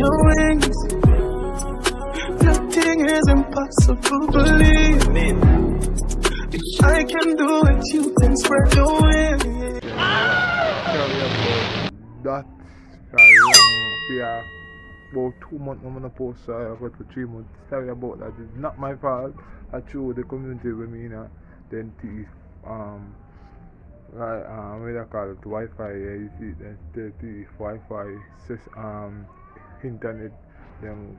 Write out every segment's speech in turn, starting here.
your wings. Nothing is impossible, believe me. If I can do it, you can spread the wings. That long about 2 months I'm gonna post about 3 months. Sorry about that. It's not my fault. I chose the community with me now. Then what I call it, Wi-Fi, you see the Wi-Fi internet, then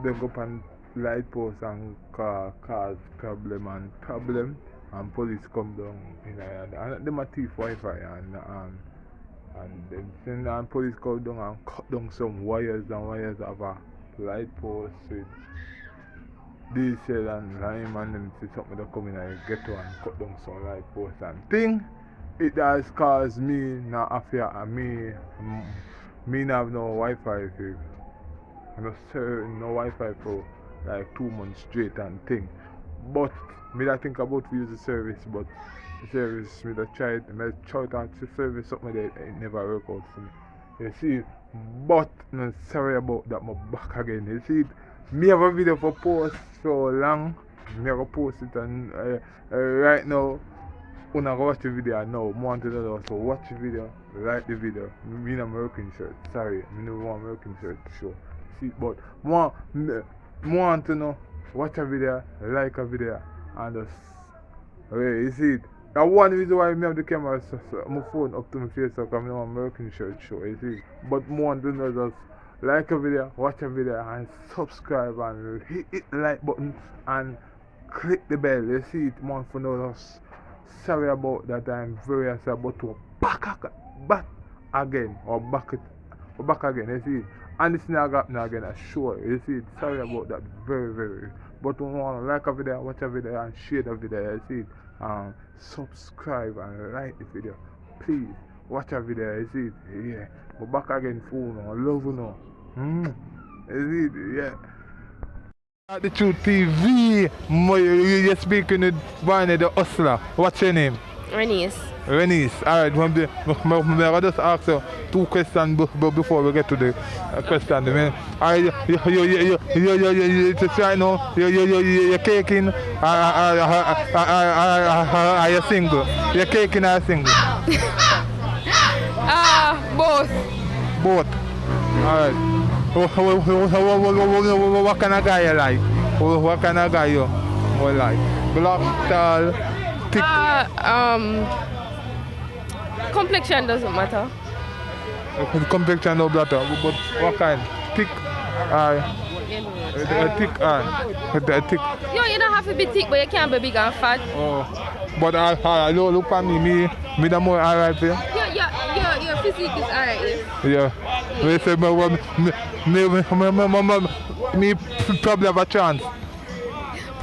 go up and light post and cause problem and police come down and them a thief Wi-Fi and then police come down and cut down some wires of a light post with diesel and lime and then see something that come in and get to and cut down some light post and thing. It has caused me not affair and me not have no Wi-Fi thing. No Wi-Fi for like 2 months straight and thing. But me that think about to use the service, but the service me that try out the service something that it never work out for me. You see, but I'm sorry about that, I'm back again. You see, me have a video for post so long, me have to post it and right now, when I watch the video now, I want to know, so watch the video, like the video. Me in a working shirt, sorry, me no want working shirt show. See, but more want to know, watch a video, like a video, and just, okay, you see it. That's one reason why I have the camera, so my phone up to my face, so I'm not working shirt show, you see. But more want to know, just like a video, watch a video, and subscribe, and hit the like button, and click the bell, you see it, more for know, just sorry about that, I'm very sorry, but to back again, you see it. And this not happening again, I'm sure. You see, sorry about that, very. But we want to like a video, watch a video, and share the video. You see, subscribe and like the video. Please watch a video. You see, yeah. We're back again, phone. I love you now. You see, yeah. At the Truth TV, you're speaking with Barney the Hustler. What's your name? Renice, alright, I'll just ask you 2 questions before we get to the question. Just right now, you're caking, are you single? You're caking or single? Both. Both? Alright. What kind of guy you like? What kind of guy you like? Black, tall, thick? Complexion doesn't matter. Complexion no matter, but what kind? Thick? Thick? Yo, you don't have to be thick, but you can be big and fat. Oh, but look at me the more alright for you? Your physique is alright. Yeah. We say me probably have a chance.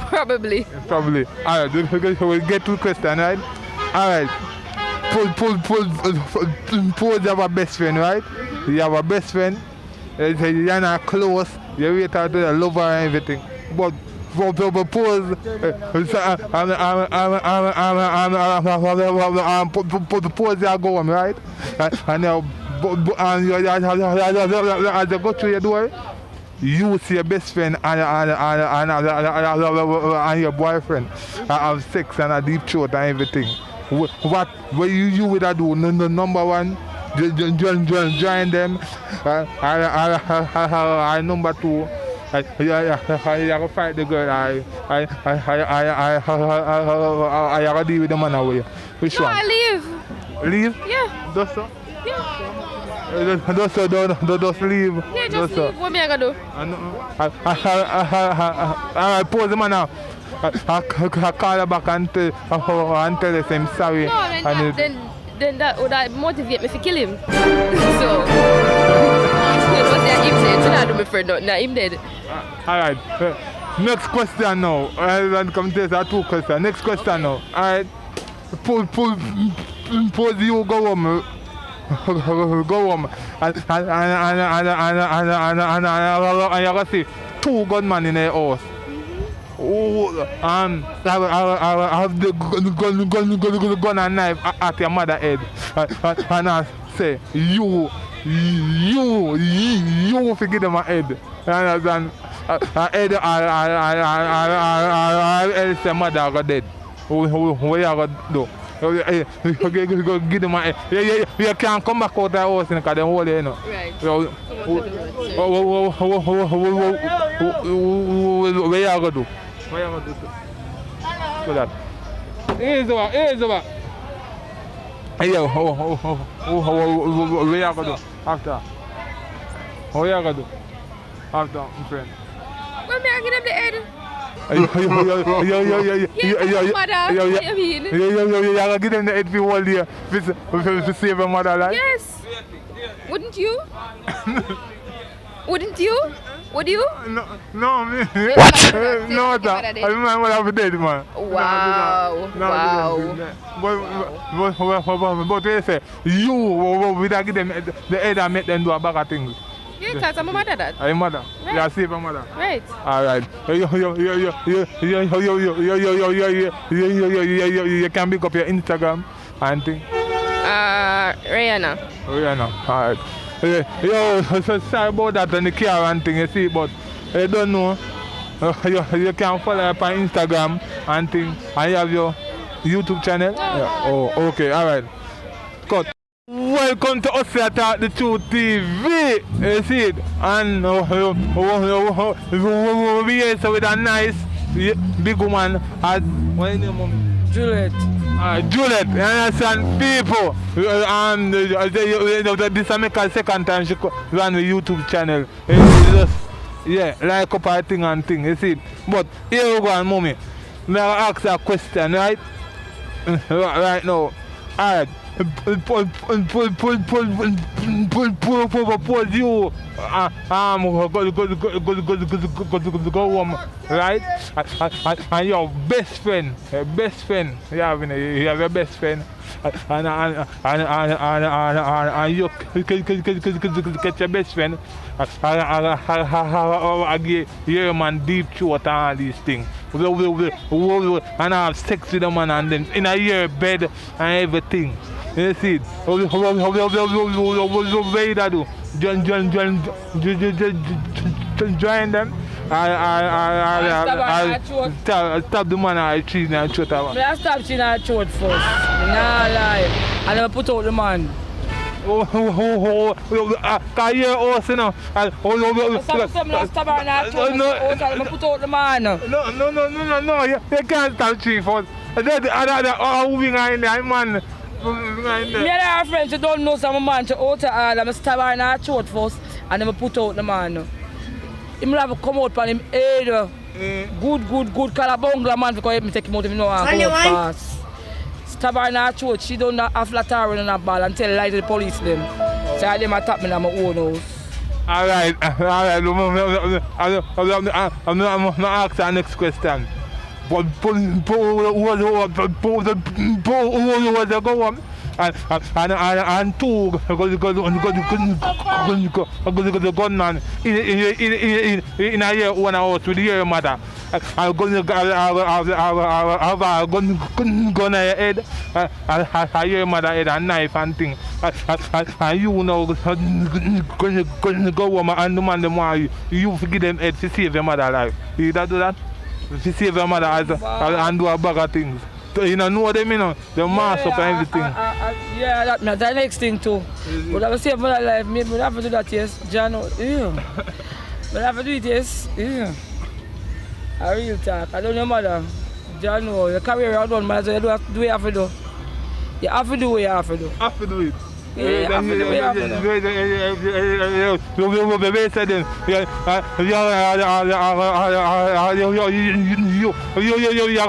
Probably. Alright, we'll get to the question, right? Alright. Suppose you have a best friend, right? You have a best friend, you're not close, you wait out to the lover and everything. But suppose you go home, right? And as you go through your door, you see your best friend and your boyfriend have sex and a deep throat and everything. What you would do? Number one, join them. Number two, you have to fight the girl. I have to deal with the man away. Which one? I leave. Leave? Yeah. Just so? Yeah. Just leave. Yeah, just leave. What am I gonna do? I pose the man now. I call her back and tell her I'm sorry. No, then that would motivate me to kill him. So, what's that him dead? You don't do me for nothing. Now him dead. Alright. Next question now. I'll come to the 2 questions. Next question now. Alright. Pose you go home. Go home. And you can see 2 gunmen in the house. Oh, I have the gun and knife at your mother's head, and I say, you you forget them a head. You understand? A head or else the mother got dead. What you gonna do? You go give them a head. You can't come back out of the house because they hold you, you know. Right. What you gonna do? What you gonna do? So that. Here's over. Hey, yo, what you gonna do after? What you gonna do after, my friend? Well, may I give them the head? You gotta give them the head for all day to save your mother life? Yes. Wouldn't you? Wouldn't you? Would you? No, me. No, that. I remember I was dead, man. Wow. But they say, you, we don't give them the head and make them do a bag of things. Yeah, because I'm a mother, Dad. Are you mother? Right. You are safe, mother. Right. All right. You can pick up your Instagram and thing. Rihanna. All right. Yo, so sorry about that on the car and thing, you see, but you don't know. You can follow up on Instagram and thing, and you have your YouTube channel. Yeah. Oh, okay, all right. Cut. Welcome to us at the Truth TV. You see it? And we here so with a nice big woman. What is your name, mommy? Juliet. Juliet, you understand? People, this is my second time she run the YouTube channel. Yeah, like up her thing and thing, you see? But here we go on, mommy. May I ask a question, right? Right now. Alright. Pull you go home, right? And your best friend, you have your best friend, and you get your best friend, your man deep throat and all these things. And I have sex with the man and then in a year bed and everything. You see it? What way that do? Join them. I stab the man I treat and shoot him. I stab him and shoot first. Nah lie. And then I put out the man. Can you hear us, you know? I stab her and I put out the man. No. You can't stab Chief first. Other moving in there, man. Me and our friends, you don't know some man to out her, I stab her and I shoot first and then I put out the man. He will have to come out on him head. Good calabungla man because he take him out if you know how to go fast. Stab her and I shoot, she don't have flat iron in her ball and tell lie to the police them. So I them attack me in my own house. Alright. I'm not asking the next question. But who was the go on? And two go gunman in a year one house with your mother. I'm going to have a gun on your head. I hear your mother head and knife and thing. And you know going to go home and the man them want you forgive them head to save your mother life. You that do that? To save your mother and do a bag of things. You know what I mean? The mask up and everything. Yeah, that's the next thing too. But I will save my life. Maybe we have to do that, yes. Jano, yeah. But I have to do it, yes. Yeah. A real talk. I don't know, mother. Jano, your career I done, man. So you do what you have to do. You have to do what you have to do. Have to do it. Yeah, have to do what you have to do. You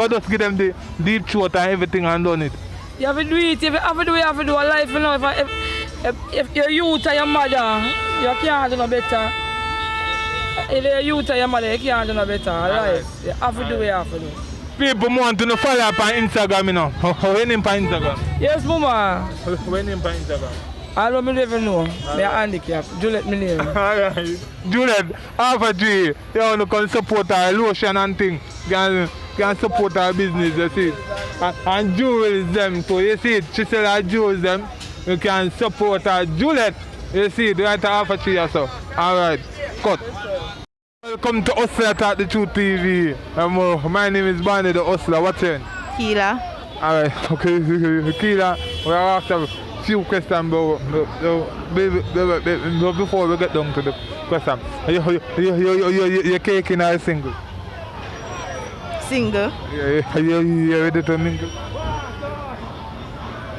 just give them the deep throat and everything and done it. You have to do it. You have to do what you have to do. A life, you know, if you're youth and your mother, you can't do no better. If you're youth and your mother, you can't do no better. A life. You have to do what you have to do. People want to follow up on Instagram, you know. How you name on Instagram? Yes, mama. How you name on Instagram? I don't even know. They're handicapped. Juliet, my name. Alright. Juliet, half a G. You want to come support our lotion and thing. Can support our business, you see. And jewels them too, you see. She sell her jewels them. You can support her. Juliet, You see, do I talk for 3 or so? Alright, cut. Welcome to Hustler Talk the Truth TV. My name is Barney the Hustler. What's your name? Keela. Alright, okay, Keela, we are asked a few questions before we get down to the question. You're caking or single? Single. You ready to mingle?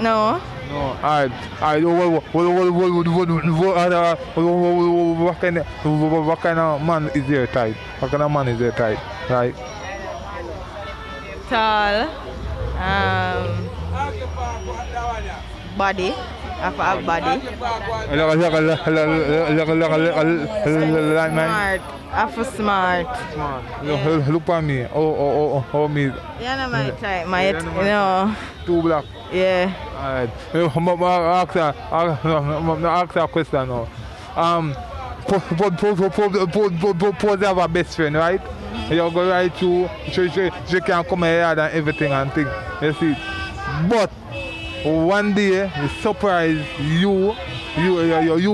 No. No, alright. What kind of man is your type? What kind of man is your type? Right? Tall. Body. I have body. Smart. I feel smart. Look at me. Oh, me. Yeah, no, my type. My, you know. Too black. Yeah. Alright. Ask a question now. Suppose you have a best friend, right? You go right to, she can come here and everything and things. You see. But one day, you surprise you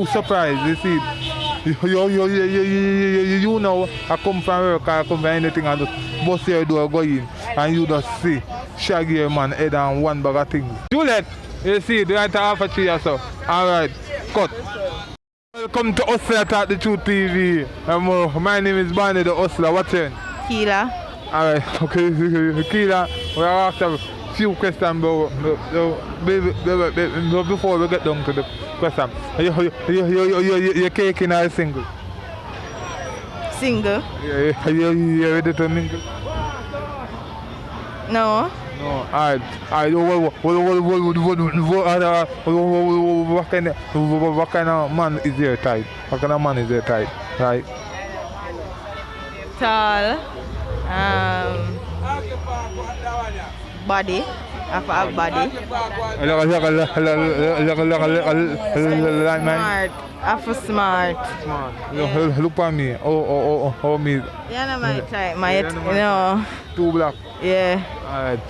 surprise, you see. You know, I come from work, I come from anything and just bust your door, go in, and you just see shaggy your man head and one bag of things. Juliet, you see, do I talk for 3 or so? Alright, cut. Welcome to Hustler Talk the Truth TV. My name is Barney the Hustler. What's your name? Keela. Alright, okay, Keela, we are asked a few questions before we get down to the question. You're caking or single? Single. You ready to mingle? No. No, alright. What kind of man is your type? What kind of man is your type? Right? Tall. Body. I have body. Smart. I feel smart. Look at me. Oh, me. Yeah, no, my type. My, you know. Too black. Yeah. Alright.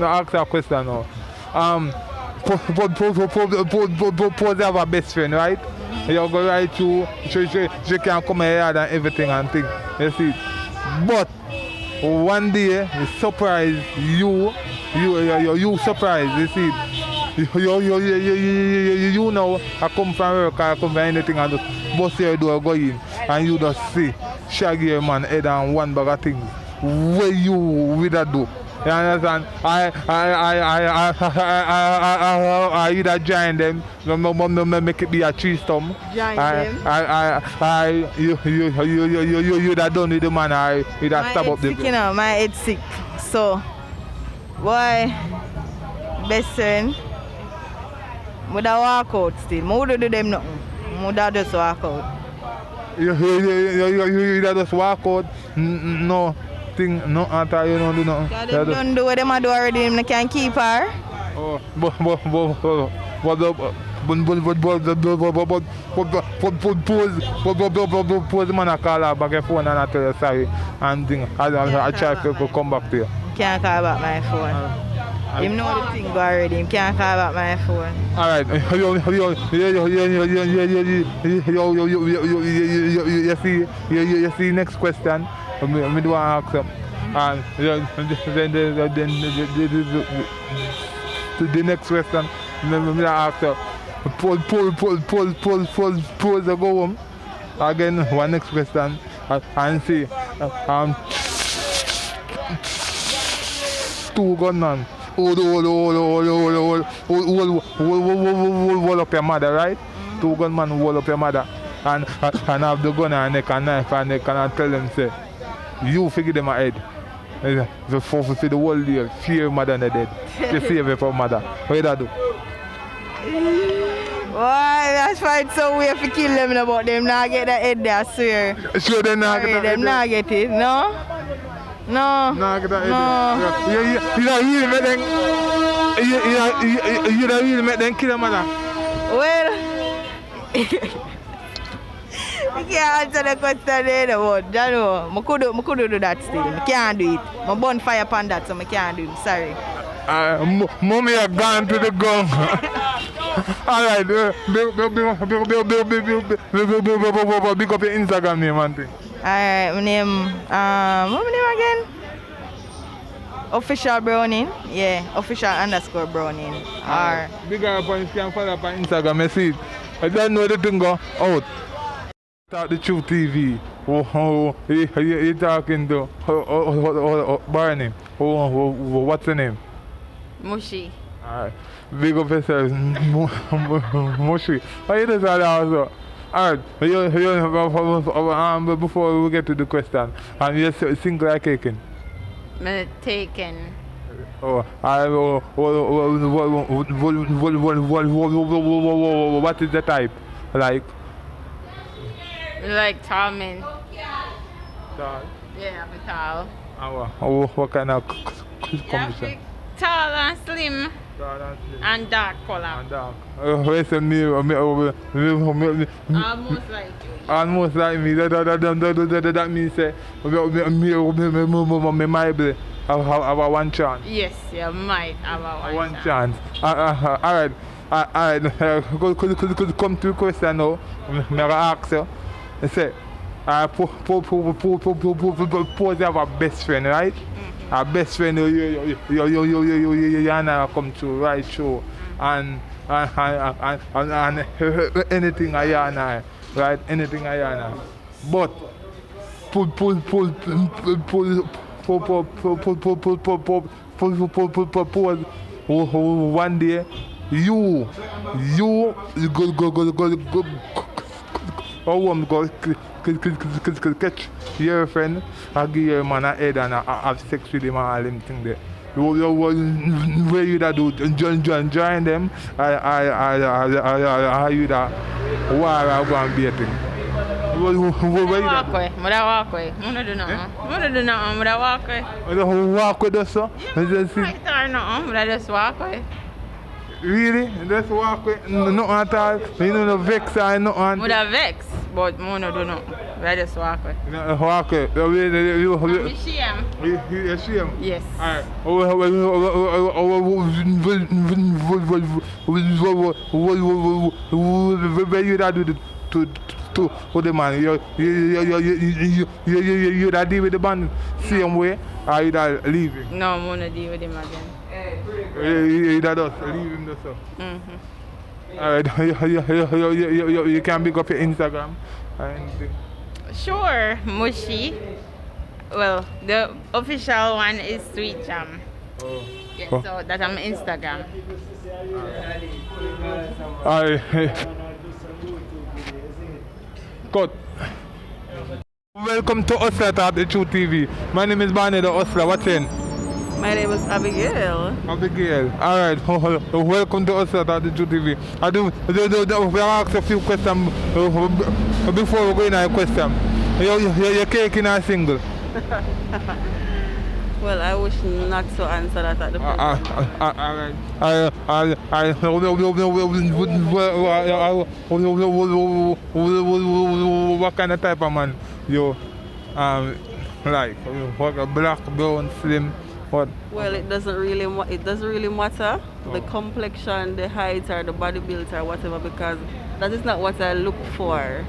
Ask a question now. Suppose you have a best friend, right? You go right to, she can come here and everything and things. You see. But one day, you surprise you surprise, you see. You know, I come from work, I come from anything and just bust your door, go in, and you just see shaggy your man head and one bag of things. What you with that do? You understand? I either join them, make it be a tree stump. Join them. You that done with the man, you that stab up the. You know, my head sick. So, boy, best friend, would I walk out still? I would do them nothing. I would just walk out. You just walk out? No. No, after you don't do nothing. They don't do what they do already, they can't keep her. Oh, pose the man I call her back your phone and I tell you sorry and thing. I try to come back to you. Can't call back my phone. Him know the thing already, he can't call back my phone. Alright, you see next question. I do want to ask him. And then the next question, I ask him. Pause go home. Again, one next question. And see. Two gunmen. Hold up your mother, right? Two gunmen hold up your mother. And have the gun and neck and knife and neck and I tell them say, you figure them ahead. The for the whole deal, fear mother and the dead. You save it for mother. What you do? Why? That's why it's so weird to kill them about them not get that head there, I swear. Sure they not get that head? Them not get it, no? No. Not get that head. You don't really make them. You don't really make them kill them mother. Well. I can't answer the question there, but I know. I could do that still. I can't do it. I burn fire upon that, so I can't do it. Sorry. Mommy have gone to the gun. Alright, big up your Instagram name and thing. Alright, my name, what my name again? Official Browning. Yeah, official_ Browning. Or Big up on can follow up on Instagram, I see it. I don't know the thing go out. Talk the Truth TV. You talking to Barney? What's the name? Mushy. Alright. Big up yourself, Mushy. Why you just that also? Alright, before we get to the question, you single or taken? Me taken. Oh, what is the type? Like? Like tall men. Tall? Yeah, I'm tall. What kind of combination? Tall and slim. Tall and slim. And dark color. And dark. Almost like you. Almost like me. That means me might have one chance. Yes, you might have One chance. Alright. Could come to the question now. I'm going to ask you. I say, suppose you have a best friend, right? A best friend, you and I come to right show. And anything I and I, right? Anything I and I. But one day you go catch your friend, I give your man a head and I have sex with him and all them thing there. Where you that do join them, I you that why I go and be a thing. Where you that? Walk away. I don't do nothing. I walk away. Walk with us, so? I just walk away. Really? Just walk with nothing at all? You know, no vex or nothing? I vex, but I don't do nothing. I just walk away. Walk away. I'm ashamed. You ashamed? Yes. Alright. Where you that do to the man? You that deal with the man same way, or you that leave him? No, I'm gonna deal with him again. You that does leave him so. Alright, you can pick up your Instagram and Sure, Mushy. Well, the official one is Sweet Jam. oh. Yeah, Oh. so that's on my Instagram. Cut. Welcome to Hustler at the Truth TV. My name is Barney the Hustler. What's in? My name is Abigail. Abigail. Alright. Welcome to Hustler at the Truth TV. We ask a few questions before we go in a question. You're caking a single. Well, I wish not to answer that at the present. What kind of type of man you like? What, black, brown, slim? What? Well, it doesn't really matter the complexion, the height, or the body build, or whatever, because that is not what I look for.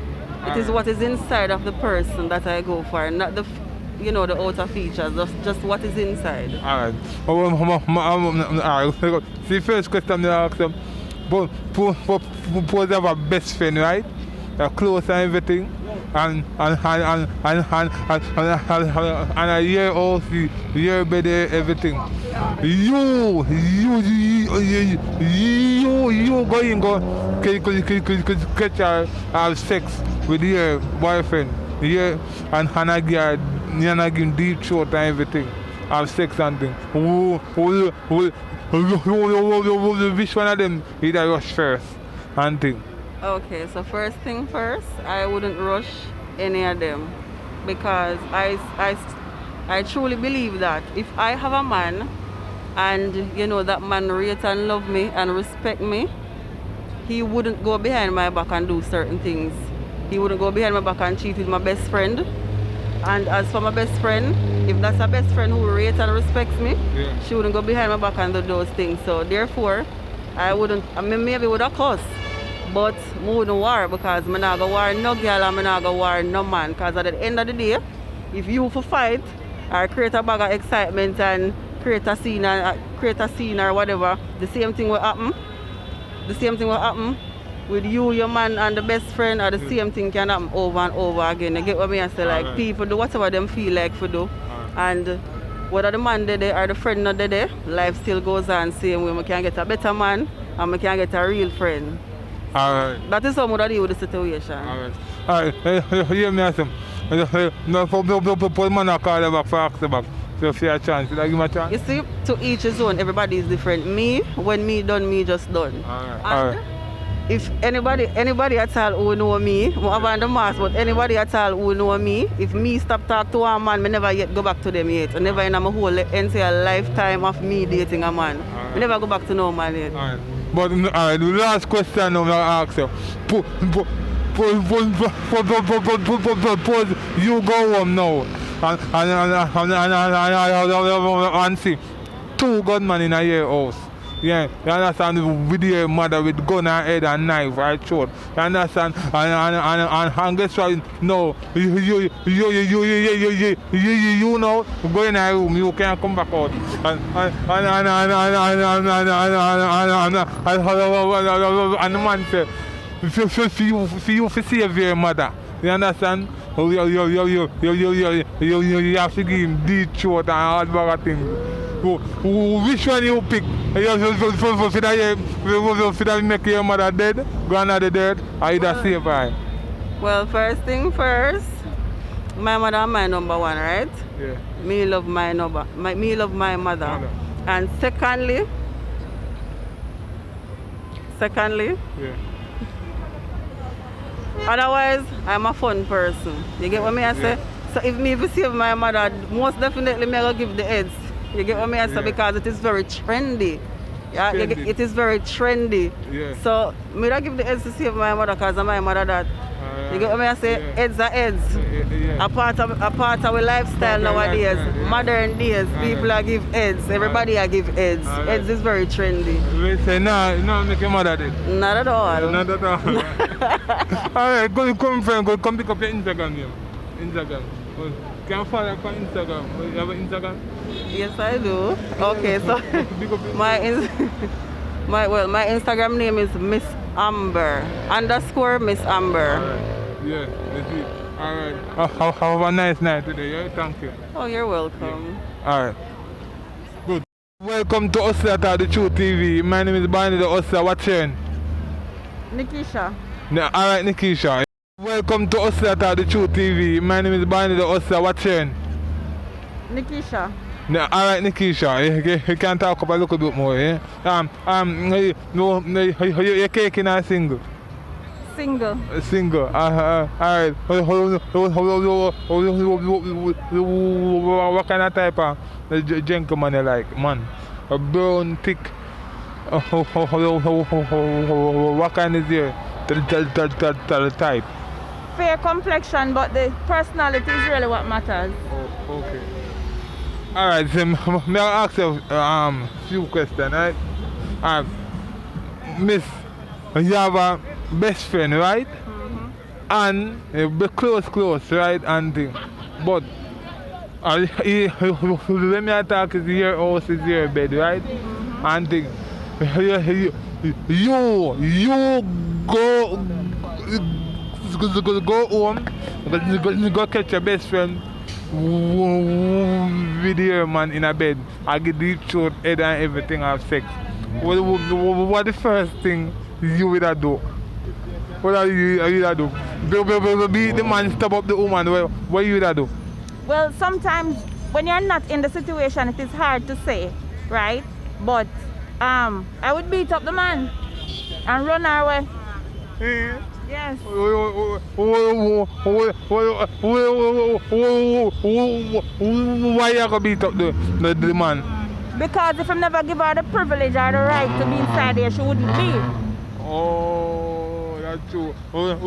It is what is inside of the person that I go for, not the the outer features, just what is inside. Alright. See, first question I ask them, suppose you have a best friend, right? They're close and everything, and a year old, year better, everything. You go catch her, have sex with your boyfriend, yeah, and I give him deep throat and everything, have sex and things. Which one of them did I rush first and thing? Okay, so first thing first, I wouldn't rush any of them, because I truly believe that if I have a man and that man rate and love me and respect me, he wouldn't go behind my back and do certain things. He wouldn't go behind my back and cheat with my best friend. And as for my best friend, if that's a best friend who rates and respects me, she wouldn't go behind my back and do those things. So therefore, I wouldn't, I mean, maybe would have cuss, but I wouldn't war because I'm not going to war no girl and I'm not going to war no man. Because at the end of the day, if you for fight or create a bag of excitement and create a scene or whatever, the same thing will happen. The same thing will happen with you, your man, and the best friend, or the same thing can happen over and over again. You get what I mean? I say, like, people do whatever them feel like to do. And whether the man did it or the friend not did it, life still goes on same way. We can get a better man and we can get a real friend. Alright. That is how we deal with the situation. Alright, hear me some. No, for man I call them back for ask them back. So if you have a chance, you give him a chance? You see, to each his own, everybody is different. Me, when me done, me just done. Alright. If anybody at all who know me, I have on the mask, but anybody at all who know me, if me stop talk to a man, I never yet go back to them yet. I never in my whole entire lifetime of me dating a man. I never go back to no man yet. Alright. But the last question I'm gonna ask you. Suppose you go home now and see 2 gunmen in your house. Yeah, you understand, with your mother with gun and head and knife right throat. You understand? And guess what? No, you know, go in a room, you can't come back out. And the man say, for you to save your mother. You understand? You have to give him deep throat and hard bag of things. Which one you pick? For that make your mother dead, grandmother dead, or you just save her? Well, first thing first, my mother is my number one, right? Yeah. Me love my mother. And secondly, yeah. Otherwise, I'm a fun person. You get what I say? So if me save my mother, most definitely me will give the heads. You get what I say? Because it is very trendy. Yeah, it is very trendy. Yeah. So me don't give the heads to save my mother because my mother that. You get what I say? Yeah. Heads are heads. Yeah. A part of our lifestyle nowadays. Modern days, people are give heads. Everybody are give heads. Heads is very trendy. We say no, make your mother dead. Not at all. Not at all. Alright, come pick up your Instagram name. Instagram. Can you follow up on Instagram? You have an Instagram? Yes, I do. Okay, so my Instagram name is Miss Amber _ Miss Amber. Alright. Yeah, that's it. Alright. Have a nice night today. Yeah, thank you. Oh, you're welcome. Alright. Good. Welcome to Hustler at the True TV. My name is Barney the Hustler. What's your name? Nikisha. Alright, Nikisha. Welcome to Hustler at the True TV. My name is Barney the Hustler. What's your name? Nikisha. Alright, Nikisha. You can talk about a little bit more, yeah? You're taking a single? Single. Alright. What kind of type of gentleman you like, man? A brown, thick. What kind is your type? Fair complexion, but the personality is really what matters. Oh, okay. Alright, so may I ask you few questions, right? Miss, you have a best friend, right? Mm-hmm. And you be close, right? And thing. But when me talk is your house, is your bed, right? Mm-hmm. And thing. You go home, go catch your best friend with your man in a bed. I get deep throat, head and everything, have sex. What the first thing you would do? What are you do? Be the man stab up the woman. What you would do? Well, sometimes when you're not in the situation, it is hard to say, right? But I would beat up the man and run our way. Yeah. Yes. Why you gonna beat up the man? Because if I never give her the privilege or the right to be inside there, she wouldn't be. Oh, that's true. You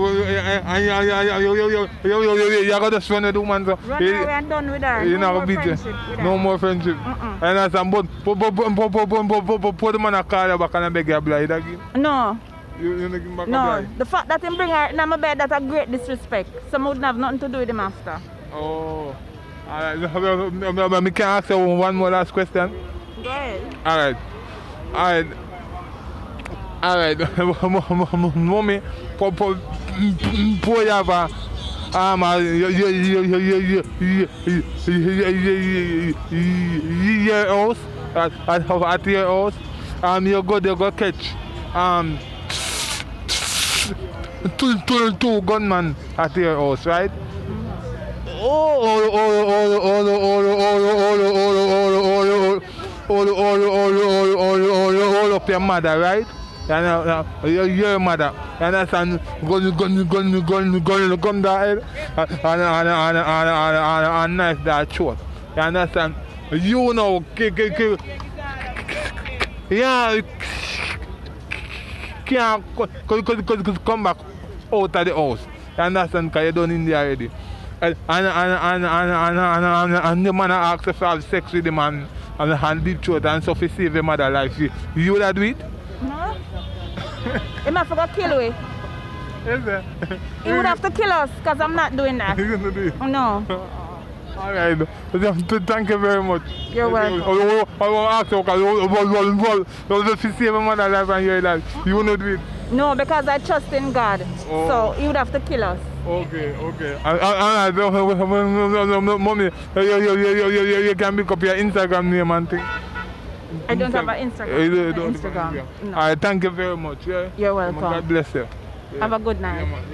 gotta just run the woman. Run her away and done with her. You're No not more gonna beat friendship with her. No more friendship. And that's some put the man a call you back and beg you blind again. No. You make him back a No. blind? The fact that him bring her in my bed, that's a great disrespect. Some wouldn't have nothing to do with him after. Oh. Alright. Me can ask you one more last question? Go ahead. Alright. Mommy, you have a your house at your house. You go catch two gunmen at your house, right? All up your mother, right? Your mother. You understand? Gun that and knife that short. You understand? You know, yeah, can't come back out of the house. You understand? Because you done in there already. And the man asks if I have sex with the man and deep throat and so to save the mother life. You would have do it? No. He might forgot to kill we. Yes, sir. He would have to kill us because I'm not doing that. He's going to do it? No. Alright. Thank you very much. You're welcome. I want to ask you because to save a mother life and your life. You will not do it? No, because I trust in God. Oh. So he would have to kill us. Okay. Mommy, you can pick up your Instagram name and thing. I don't have an Instagram. You don't have Instagram. Instagram. No. Alright, thank you very much. Yeah? You're welcome. God bless you. Have a good night. Yeah, man.